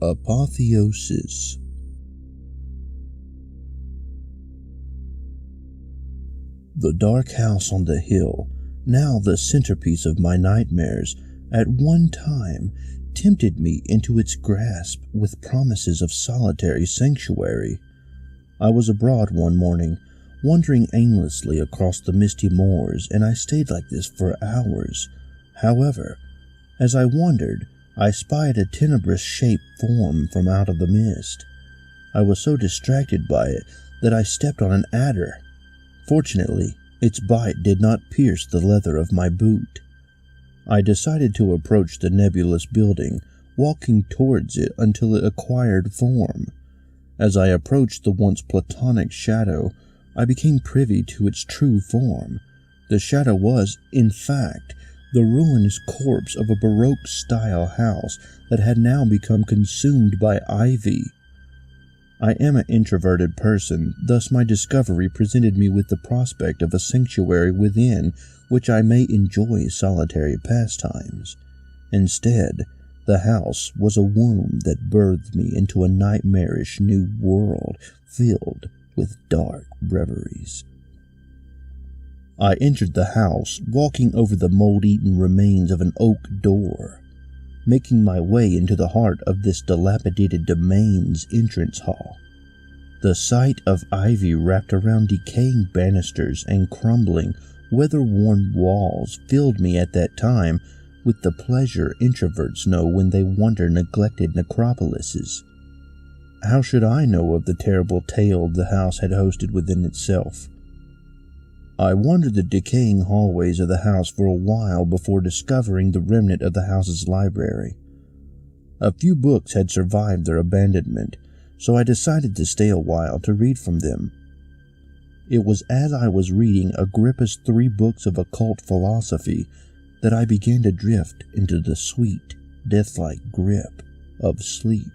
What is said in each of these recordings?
Apotheosis. The dark house on the hill, now the centerpiece of my nightmares, at one time tempted me into its grasp with promises of solitary sanctuary. I was abroad one morning, wandering aimlessly across the misty moors, and I stayed like this for hours. However, as I wandered, I spied a tenebrous shape form from out of the mist. I was so distracted by it that I stepped on an adder. Fortunately, its bite did not pierce the leather of my boot. I decided to approach the nebulous building, walking towards it until it acquired form. As I approached the once platonic shadow, I became privy to its true form. The shadow was, in fact, the ruinous corpse of a Baroque-style house that had now become consumed by ivy. I am an introverted person, thus my discovery presented me with the prospect of a sanctuary within which I may enjoy solitary pastimes. Instead, the house was a womb that birthed me into a nightmarish new world filled with dark reveries. I entered the house, walking over the mold-eaten remains of an oak door. Making my way into the heart of this dilapidated domain's entrance hall. The sight of ivy wrapped around decaying banisters and crumbling, weather-worn walls filled me at that time with the pleasure introverts know when they wander neglected necropolises. How should I know of the terrible tale the house had hosted within itself? I wandered the decaying hallways of the house for a while before discovering the remnant of the house's library. A few books had survived their abandonment, so I decided to stay a while to read from them. It was as I was reading Agrippa's 3 books of occult philosophy that I began to drift into the sweet, death-like grip of sleep.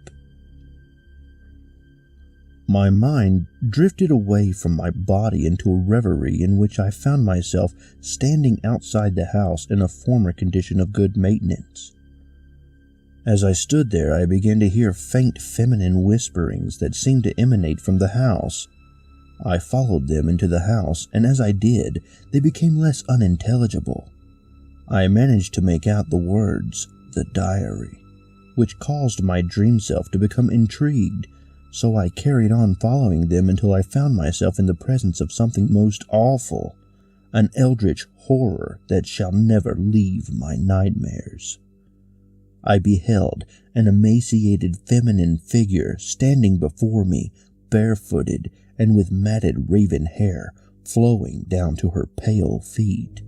My mind drifted away from my body into a reverie in which I found myself standing outside the house in a former condition of good maintenance. As I stood there, I began to hear faint feminine whisperings that seemed to emanate from the house. I followed them into the house, and as I did, they became less unintelligible. I managed to make out the words, "the diary," which caused my dream self to become intrigued, so I carried on following them until I found myself in the presence of something most awful, an eldritch horror that shall never leave my nightmares. I beheld an emaciated feminine figure standing before me, barefooted and with matted raven hair flowing down to her pale feet.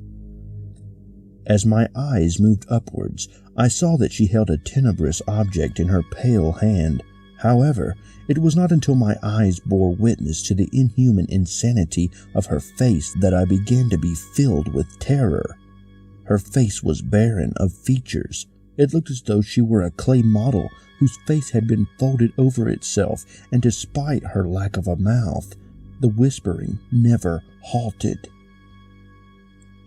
As my eyes moved upwards, I saw that she held a tenebrous object in her pale hand. However, it was not until my eyes bore witness to the inhuman insanity of her face that I began to be filled with terror. Her face was barren of features. It looked as though she were a clay model whose face had been folded over itself, and despite her lack of a mouth, the whispering never halted.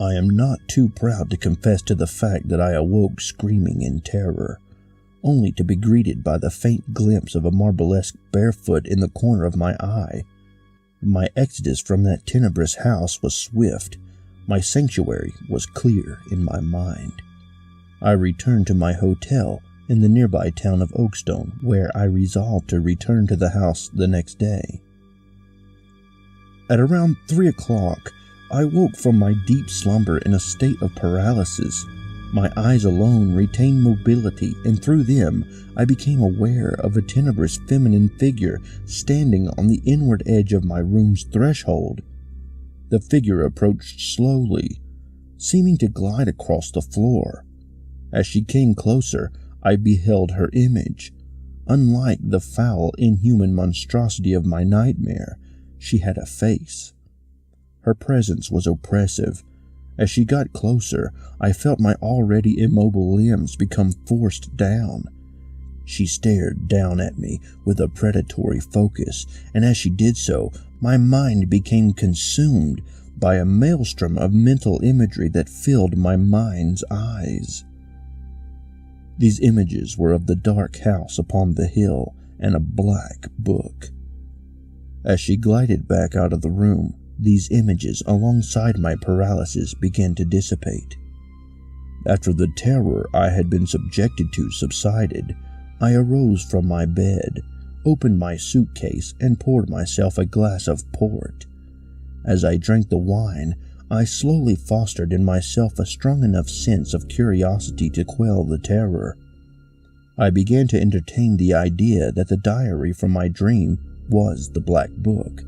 I am not too proud to confess to the fact that I awoke screaming in terror, only to be greeted by the faint glimpse of a marblesque barefoot in the corner of my eye. My exodus from that tenebrous house was swift. My sanctuary was clear in my mind. I returned to my hotel in the nearby town of Oakstone, where I resolved to return to the house the next day. At around 3 o'clock, I woke from my deep slumber in a state of paralysis. My eyes alone retained mobility, and through them I became aware of a tenebrous feminine figure standing on the inward edge of my room's threshold. The figure approached slowly, seeming to glide across the floor. As she came closer, I beheld her image. Unlike the foul, inhuman monstrosity of my nightmare, she had a face. Her presence was oppressive. As she got closer, I felt my already immobile limbs become forced down. She stared down at me with a predatory focus, and as she did so, my mind became consumed by a maelstrom of mental imagery that filled my mind's eyes. These images were of the dark house upon the hill and a black book. As she glided back out of the room, these images alongside my paralysis began to dissipate. After the terror I had been subjected to subsided, I arose from my bed, opened my suitcase, and poured myself a glass of port. As I drank the wine, I slowly fostered in myself a strong enough sense of curiosity to quell the terror. I began to entertain the idea that the diary from my dream was the black book,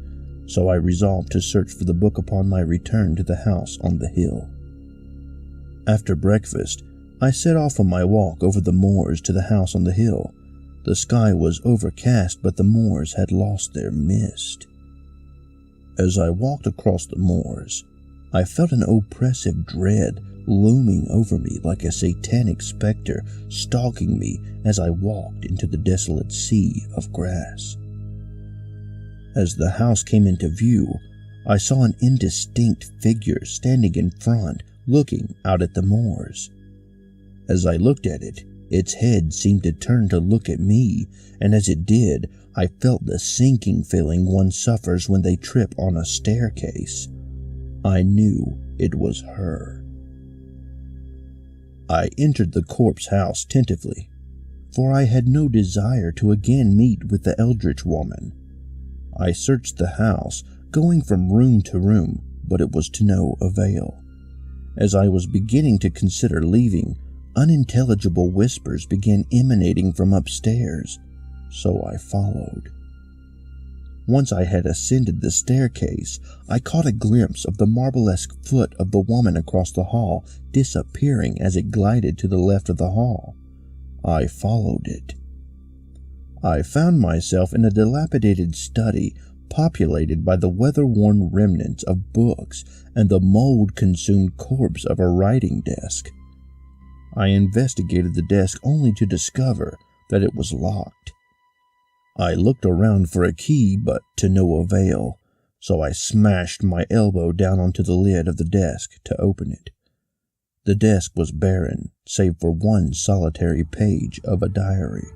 so I resolved to search for the book upon my return to the house on the hill. After breakfast, I set off on my walk over the moors to the house on the hill. The sky was overcast, but the moors had lost their mist. As I walked across the moors, I felt an oppressive dread looming over me like a satanic specter stalking me as I walked into the desolate sea of grass. As the house came into view, I saw an indistinct figure standing in front, looking out at the moors. As I looked at it, its head seemed to turn to look at me, and as it did, I felt the sinking feeling one suffers when they trip on a staircase. I knew it was her. I entered the corpse house tentatively, for I had no desire to again meet with the eldritch woman. I searched the house, going from room to room, but it was to no avail. As I was beginning to consider leaving, unintelligible whispers began emanating from upstairs, so I followed. Once I had ascended the staircase, I caught a glimpse of the marble-esque foot of the woman across the hall disappearing as it glided to the left of the hall. I followed it. I found myself in a dilapidated study populated by the weather-worn remnants of books and the mold-consumed corpse of a writing desk. I investigated the desk only to discover that it was locked. I looked around for a key, but to no avail, so I smashed my elbow down onto the lid of the desk to open it. The desk was barren, save for one solitary page of a diary,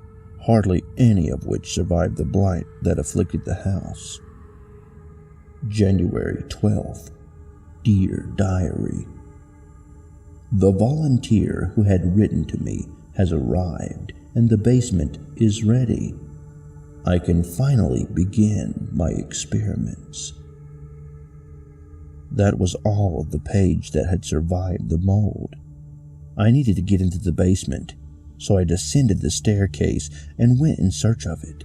hardly any of which survived the blight that afflicted the house. January 12th. Dear Diary. The volunteer who had written to me has arrived, and the basement is ready. I can finally begin my experiments. That was all of the page that had survived the mold. I needed to get into the basement, so I descended the staircase and went in search of it.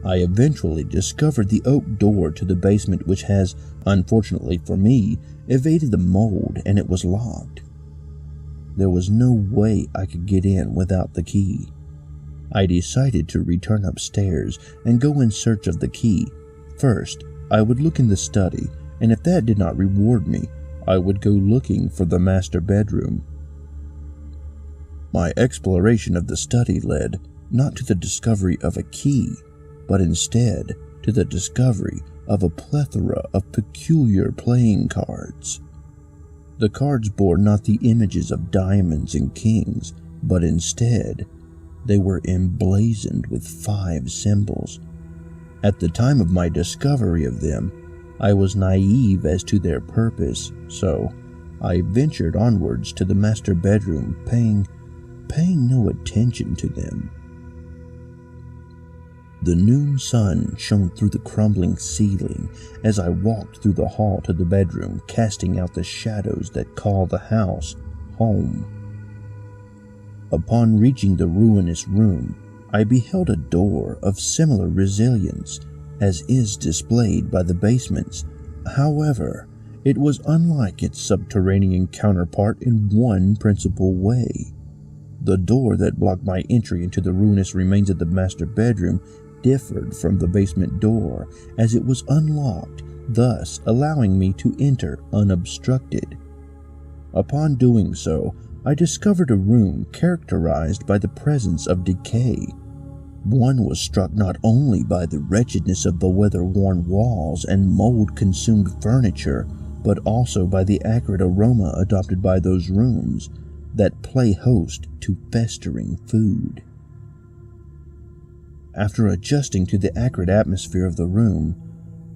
I eventually discovered the oak door to the basement, which has, unfortunately for me, evaded the mold, and it was locked. There was no way I could get in without the key. I decided to return upstairs and go in search of the key. First, I would look in the study, and if that did not reward me, I would go looking for the master bedroom. My exploration of the study led not to the discovery of a key, but instead to the discovery of a plethora of peculiar playing cards. The cards bore not the images of diamonds and kings, but instead they were emblazoned with 5 symbols. At the time of my discovery of them, I was naive as to their purpose, so I ventured onwards to the master bedroom, paying no attention to them. The noon sun shone through the crumbling ceiling as I walked through the hall to the bedroom, casting out the shadows that call the house home. Upon reaching the ruinous room, I beheld a door of similar resilience as is displayed by the basements. However, it was unlike its subterranean counterpart in one principal way. The door that blocked my entry into the ruinous remains of the master bedroom differed from the basement door, as it was unlocked, thus allowing me to enter unobstructed. Upon doing so, I discovered a room characterized by the presence of decay. One was struck not only by the wretchedness of the weather-worn walls and mold-consumed furniture, but also by the acrid aroma adopted by those rooms. that play host to festering food. After adjusting to the acrid atmosphere of the room,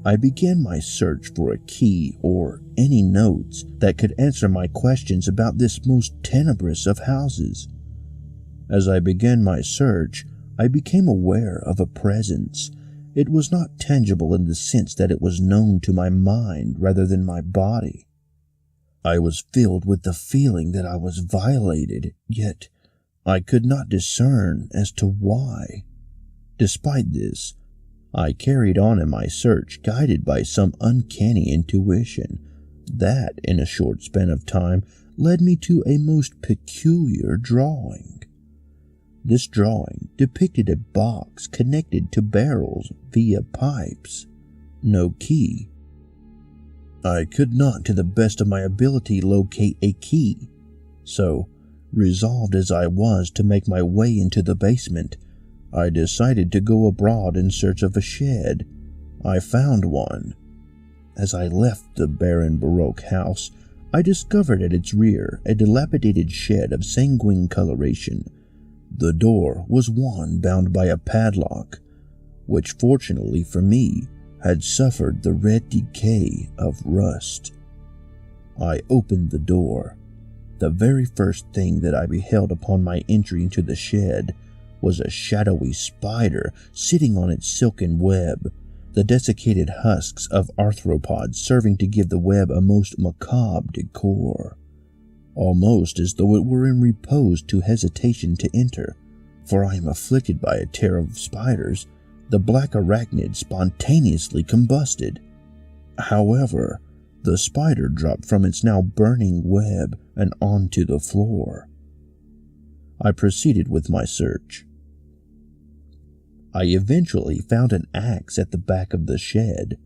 I began my search for a key or any notes that could answer my questions about this most tenebrous of houses. As I began my search, I became aware of a presence. It was not tangible in the sense that it was known to my mind rather than my body. I was filled with the feeling that I was violated, yet I could not discern as to why. Despite this, I carried on in my search, guided by some uncanny intuition that, in a short span of time, led me to a most peculiar drawing. This drawing depicted a box connected to barrels via pipes. No key. I could not, to the best of my ability, locate a key, so, resolved as I was to make my way into the basement, I decided to go abroad in search of a shed. I found one. As I left the barren Baroque house, I discovered at its rear a dilapidated shed of sanguine coloration. The door was one bound by a padlock, which fortunately for me had suffered the red decay of rust. I opened the door. The very first thing that I beheld upon my entry into the shed was a shadowy spider sitting on its silken web, the desiccated husks of arthropods serving to give the web a most macabre decor, almost as though it were in repose to hesitation to enter, for I am afflicted by a terror of spiders. The black arachnid spontaneously combusted. However, the spider dropped from its now burning web and onto the floor. I proceeded with my search. I eventually found an axe at the back of the shed.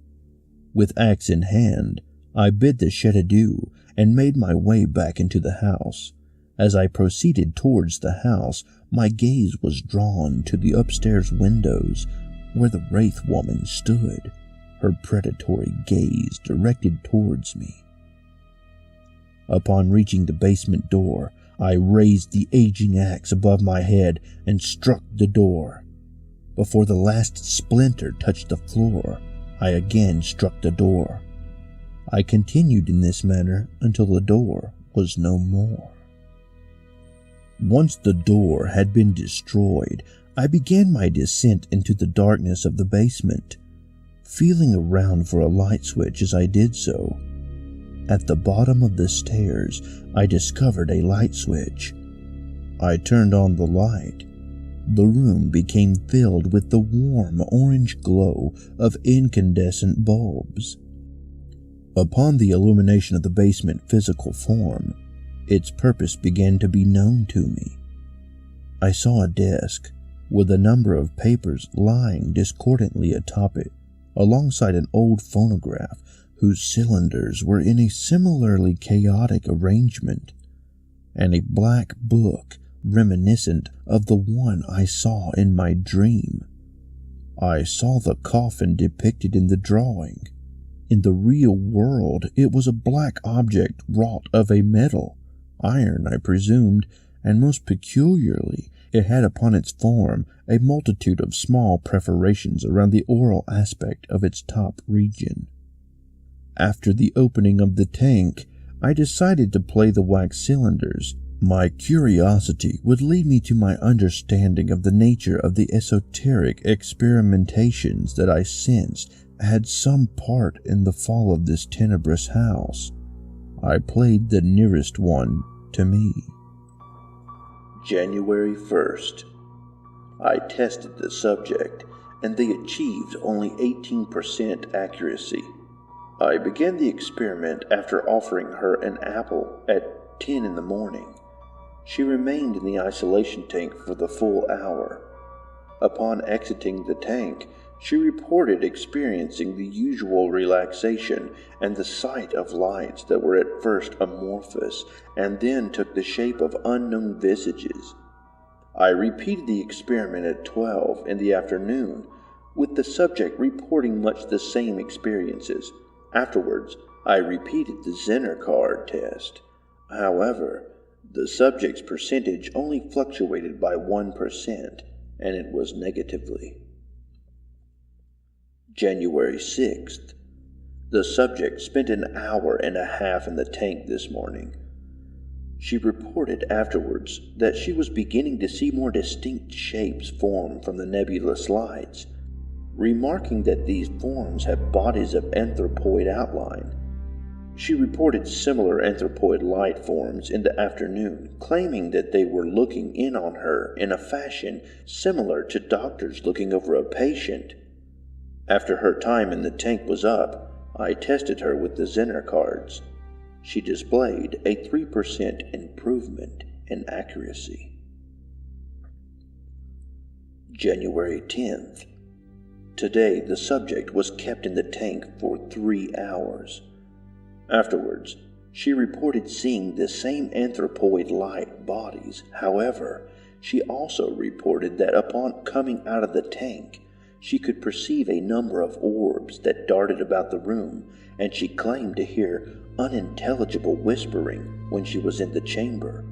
With axe in hand, I bid the shed adieu and made my way back into the house. As I proceeded towards the house, my gaze was drawn to the upstairs windows where the Wraith woman stood, her predatory gaze directed towards me. Upon reaching the basement door, I raised the aging axe above my head and struck the door. Before the last splinter touched the floor, I again struck the door. I continued in this manner until the door was no more. Once the door had been destroyed, I began my descent into the darkness of the basement, feeling around for a light switch as I did so. At the bottom of the stairs, I discovered a light switch. I turned on the light. The room became filled with the warm orange glow of incandescent bulbs. Upon the illumination of the basement physical form, its purpose began to be known to me. I saw a desk with a number of papers lying discordantly atop it, alongside an old phonograph whose cylinders were in a similarly chaotic arrangement, and a black book reminiscent of the one I saw in my dream. I saw the coffin depicted in the drawing. In the real world, it was a black object wrought of a metal, iron, I presumed, and most peculiarly, it had upon its form a multitude of small perforations around the oral aspect of its top region. After the opening of the tank, I decided to play the wax cylinders. My curiosity would lead me to my understanding of the nature of the esoteric experimentations that I sensed had some part in the fall of this tenebrous house. I played the nearest one to me. January 1st. I tested the subject, and they achieved only 18% accuracy. I began the experiment after offering her an apple at 10 in the morning. She remained in the isolation tank for the full hour. Upon exiting the tank, she reported experiencing the usual relaxation and the sight of lights that were at first amorphous and then took the shape of unknown visages. I repeated the experiment at 12 in the afternoon, with the subject reporting much the same experiences. Afterwards, I repeated the Zener card test. However, The subject's percentage only fluctuated by 1%, and it was negatively. January 6th. The subject spent an hour and a half in the tank this morning. She reported afterwards that she was beginning to see more distinct shapes form from the nebulous lights, remarking that these forms have bodies of anthropoid outline. She reported similar anthropoid light forms in the afternoon, claiming that they were looking in on her in a fashion similar to doctors looking over a patient. After her time in the tank was up, I tested her with the Zener cards. She displayed a 3% improvement in accuracy. January 10th. Today, the subject was kept in the tank for 3 hours. Afterwards, she reported seeing the same anthropoid light bodies. However, she also reported that upon coming out of the tank, she could perceive a number of orbs that darted about the room, and she claimed to hear unintelligible whispering when she was in the chamber.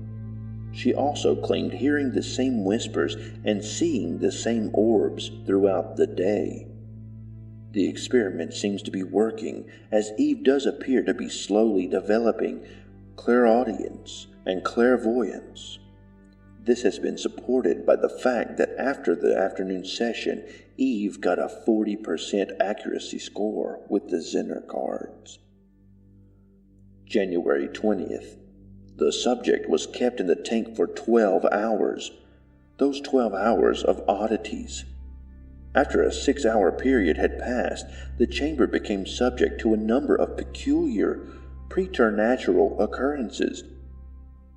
She also claimed hearing the same whispers and seeing the same orbs throughout the day. The experiment seems to be working, as Eve does appear to be slowly developing clairaudience and clairvoyance. This has been supported by the fact that after the afternoon session, Eve got a 40% accuracy score with the Zener cards. January 20th. The subject was kept in the tank for 12 hours. Those 12 hours of oddities. After a 6-hour period had passed, the chamber became subject to a number of peculiar, preternatural occurrences.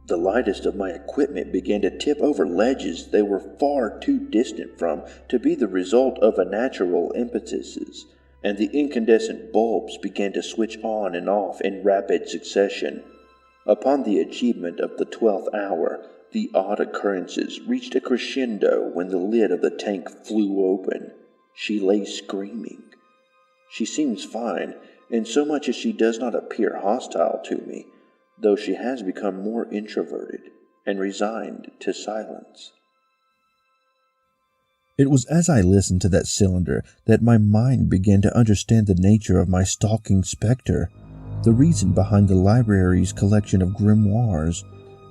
The lightest of my equipment began to tip over ledges they were far too distant from to be the result of natural impetuses, and the incandescent bulbs began to switch on and off in rapid succession. Upon the achievement of the 12th hour, the odd occurrences reached a crescendo when the lid of the tank flew open. She lay screaming. She seems fine, insomuch as she does not appear hostile to me, though she has become more introverted and resigned to silence. It was as I listened to that cylinder that my mind began to understand the nature of my stalking specter, the reason behind the library's collection of grimoires,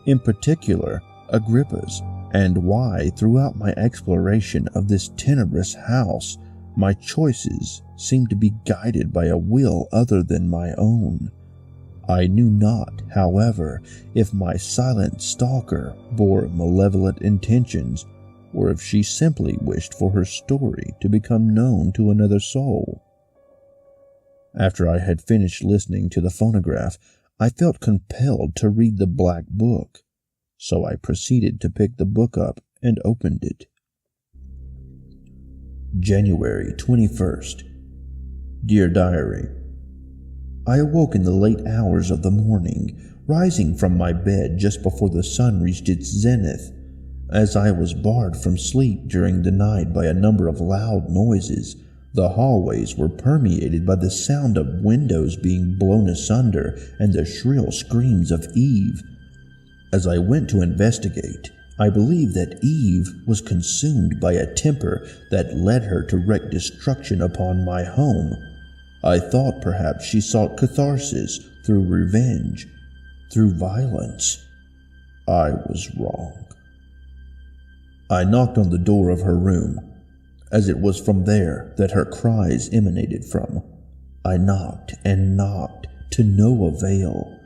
in particular Agrippa's, and why, throughout my exploration of this tenebrous house, my choices seemed to be guided by a will other than my own. I knew not, however, if my silent stalker bore malevolent intentions, or if she simply wished for her story to become known to another soul. After I had finished listening to the phonograph, I felt compelled to read the black book, so I proceeded to pick the book up and opened it. January 21st. Dear Diary, I awoke in the late hours of the morning, rising from my bed just before the sun reached its zenith. As I was barred from sleep during the night by a number of loud noises, the hallways were permeated by the sound of windows being blown asunder and the shrill screams of Eve. As I went to investigate, I believe that Eve was consumed by a temper that led her to wreak destruction upon my home. I thought perhaps she sought catharsis through revenge, through violence. I was wrong. I knocked on the door of her room, as it was from there that her cries emanated from. I knocked and knocked to no avail,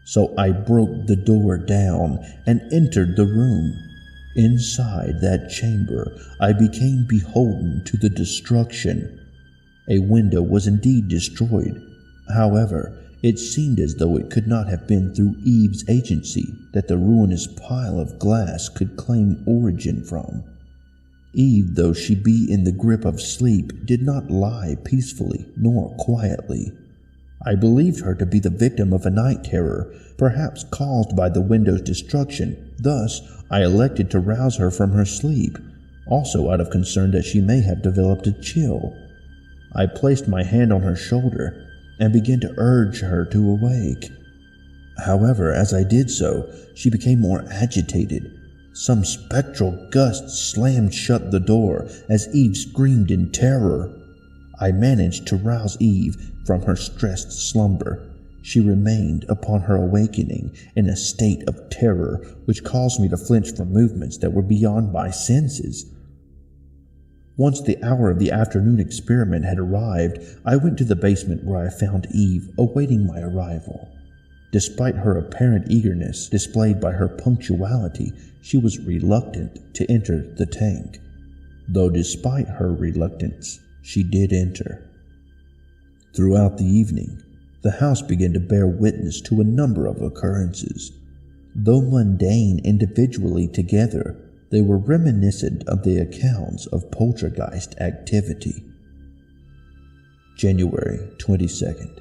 so I broke the door down and entered the room. Inside that chamber, I became beholden to the destruction. A window was indeed destroyed. However, it seemed as though it could not have been through Eve's agency that the ruinous pile of glass could claim origin from. Eve, though she be in the grip of sleep, did not lie peacefully nor quietly. I believed her to be the victim of a night terror, perhaps caused by the window's destruction. Thus, I elected to rouse her from her sleep, also out of concern that she may have developed a chill. I placed my hand on her shoulder and began to urge her to awake. However, as I did so, she became more agitated. Some spectral gust slammed shut the door as Eve screamed in terror. I managed to rouse Eve from her stressed slumber. She remained, upon her awakening, in a state of terror which caused me to flinch from movements that were beyond my senses. Once the hour of the afternoon experiment had arrived, I went to the basement where I found Eve awaiting my arrival. Despite her apparent eagerness displayed by her punctuality, she was reluctant to enter the tank. Though despite her reluctance, she did enter. Throughout the evening, the house began to bear witness to a number of occurrences. Though mundane individually together, they were reminiscent of the accounts of poltergeist activity. January 22nd.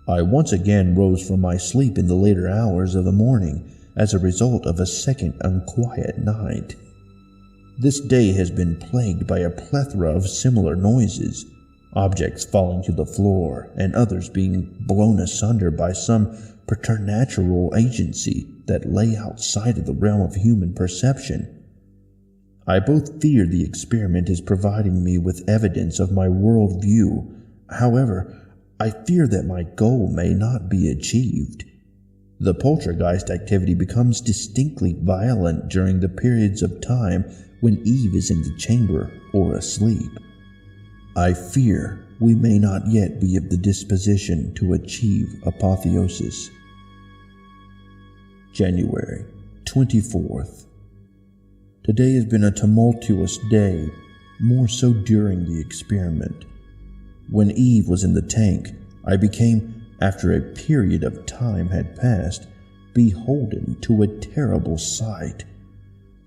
I once again rose from my sleep in the later hours of the morning as a result of a second unquiet night. This day has been plagued by a plethora of similar noises, objects falling to the floor and others being blown asunder by some preternatural agency that lay outside of the realm of human perception. I both fear the experiment is providing me with evidence of my world view. However, I fear that my goal may not be achieved. The poltergeist activity becomes distinctly violent during the periods of time when Eve is in the chamber or asleep. I fear we may not yet be of the disposition to achieve apotheosis. January 24th. Today has been a tumultuous day, more so during the experiment. When Eve was in the tank, I became, after a period of time had passed, beholden to a terrible sight.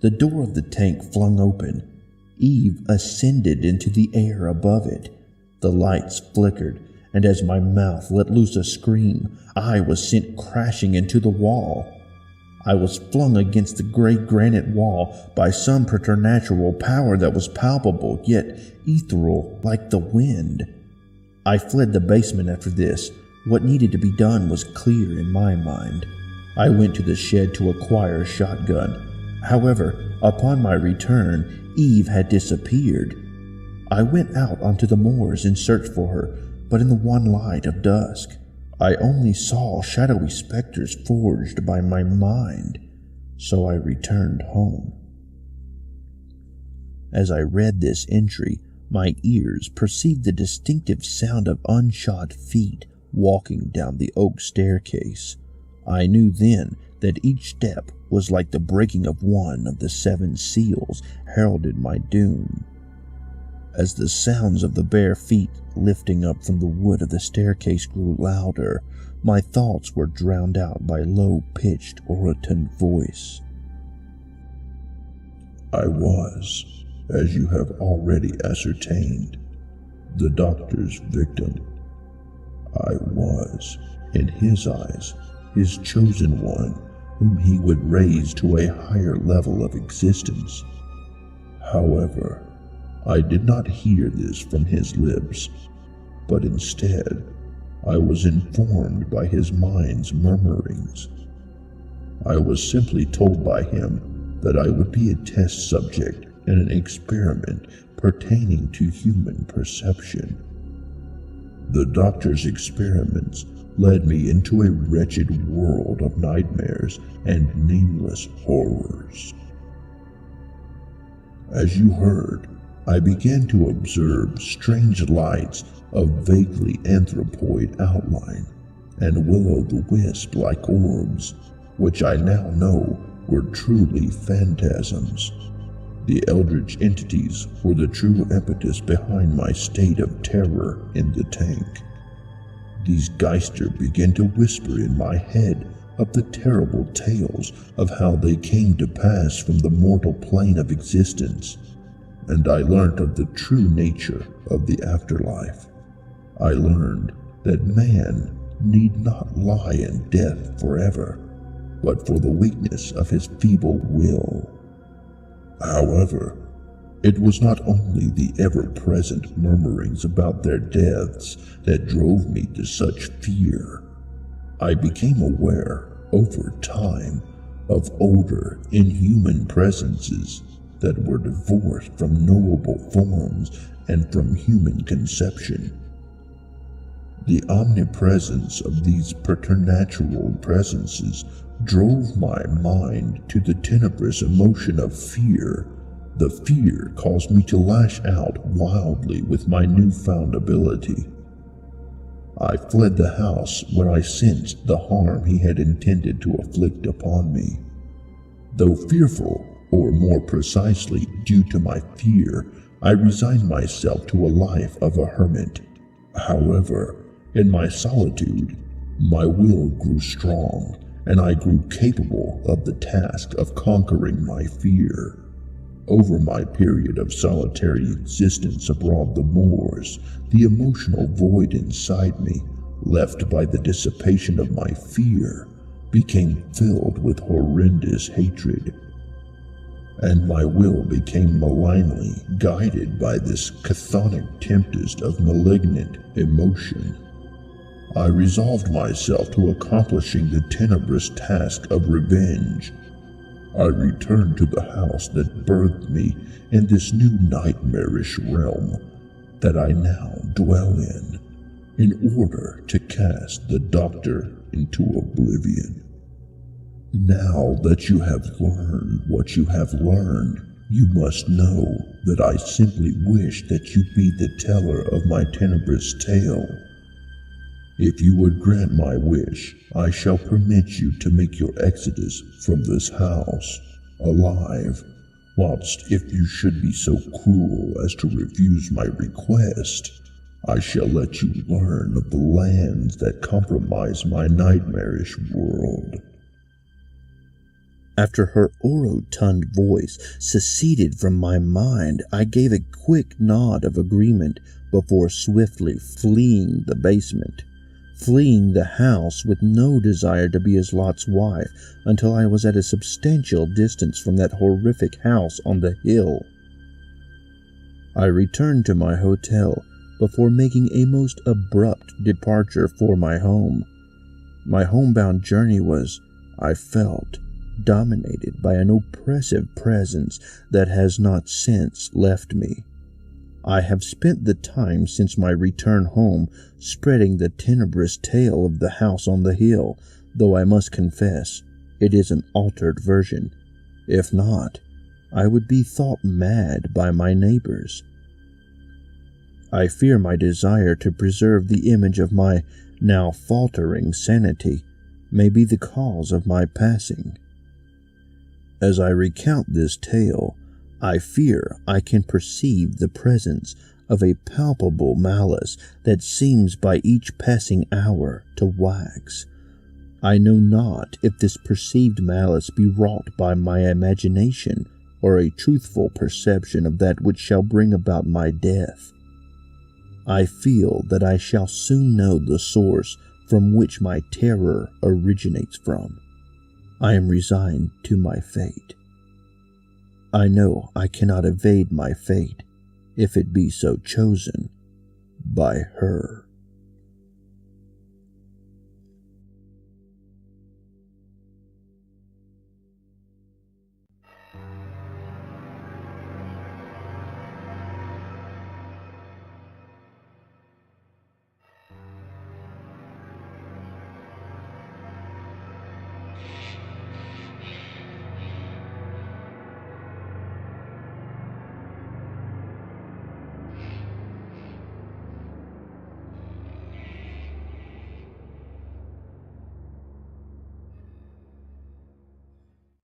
The door of the tank flung open. Eve ascended into the air above it. The lights flickered, and as my mouth let loose a scream, I was sent crashing into the wall. I was flung against the gray granite wall by some preternatural power that was palpable yet ethereal like the wind. I fled the basement after this. What needed to be done was clear in my mind. I went to the shed to acquire a shotgun. However, upon my return, Eve had disappeared. I went out onto the moors in search for her, but in the wan light of dusk, I only saw shadowy specters forged by my mind, so I returned home. As I read this entry, my ears perceived the distinctive sound of unshod feet walking down the oak staircase. I knew then that each step was like the breaking of one of the 7 seals heralded my doom. As the sounds of the bare feet lifting up from the wood of the staircase grew louder, my thoughts were drowned out by low-pitched orotund voice. I was, as you have already ascertained, the doctor's victim. I was, in his eyes, his chosen one, whom he would raise to a higher level of existence. However, I did not hear this from his lips, but instead, I was informed by his mind's murmurings. I was simply told by him that I would be a test subject in an experiment pertaining to human perception. The doctor's experiments led me into a wretched world of nightmares and nameless horrors. As you heard, I began to observe strange lights of vaguely anthropoid outline and will-o'-the-wisp-like orbs, which I now know were truly phantasms. The eldritch entities were the true impetus behind my state of terror in the tank. These geister began to whisper in my head of the terrible tales of how they came to pass from the mortal plane of existence, and I learnt of the true nature of the afterlife. I learned that man need not lie in death forever, but for the weakness of his feeble will. However, it was not only the ever-present murmurings about their deaths that drove me to such fear. I became aware, over time, of older, inhuman presences that were divorced from knowable forms and from human conception. The omnipresence of these preternatural presences drove my mind to the tenebrous emotion of fear. The fear caused me to lash out wildly with my newfound ability. I fled the house when I sensed the harm he had intended to afflict upon me. Though fearful, or more precisely due to my fear, I resigned myself to a life of a hermit. However, in my solitude, my will grew strong, and I grew capable of the task of conquering my fear. Over my period of solitary existence abroad the moors, the emotional void inside me, left by the dissipation of my fear, became filled with horrendous hatred. And my will became malignly guided by this chthonic tempest of malignant emotion. I resolved myself to accomplishing the tenebrous task of revenge. I returned to the house that birthed me in this new nightmarish realm that I now dwell in order to cast the doctor into oblivion. Now that you have learned what you have learned, you must know that I simply wish that you be the teller of my tenebrous tale. If you would grant my wish, I shall permit you to make your exodus from this house, alive, whilst if you should be so cruel as to refuse my request, I shall let you learn of the lands that compromise my nightmarish world. After her orotuned voice seceded from my mind, I gave a quick nod of agreement before swiftly fleeing the basement. Fleeing the house with no desire to be his Lot's wife until I was at a substantial distance from that horrific house on the hill. I returned to my hotel before making a most abrupt departure for my home. My homebound journey was, I felt, dominated by an oppressive presence that has not since left me. I have spent the time since my return home spreading the tenebrous tale of the house on the hill, though I must confess it is an altered version. If not, I would be thought mad by my neighbors. I fear my desire to preserve the image of my now faltering sanity may be the cause of my passing. As I recount this tale, I fear I can perceive the presence of a palpable malice that seems by each passing hour to wax. I know not if this perceived malice be wrought by my imagination or a truthful perception of that which shall bring about my death. I feel that I shall soon know the source from which my terror originates from. I am resigned to my fate. I know I cannot evade my fate, if it be so chosen by her.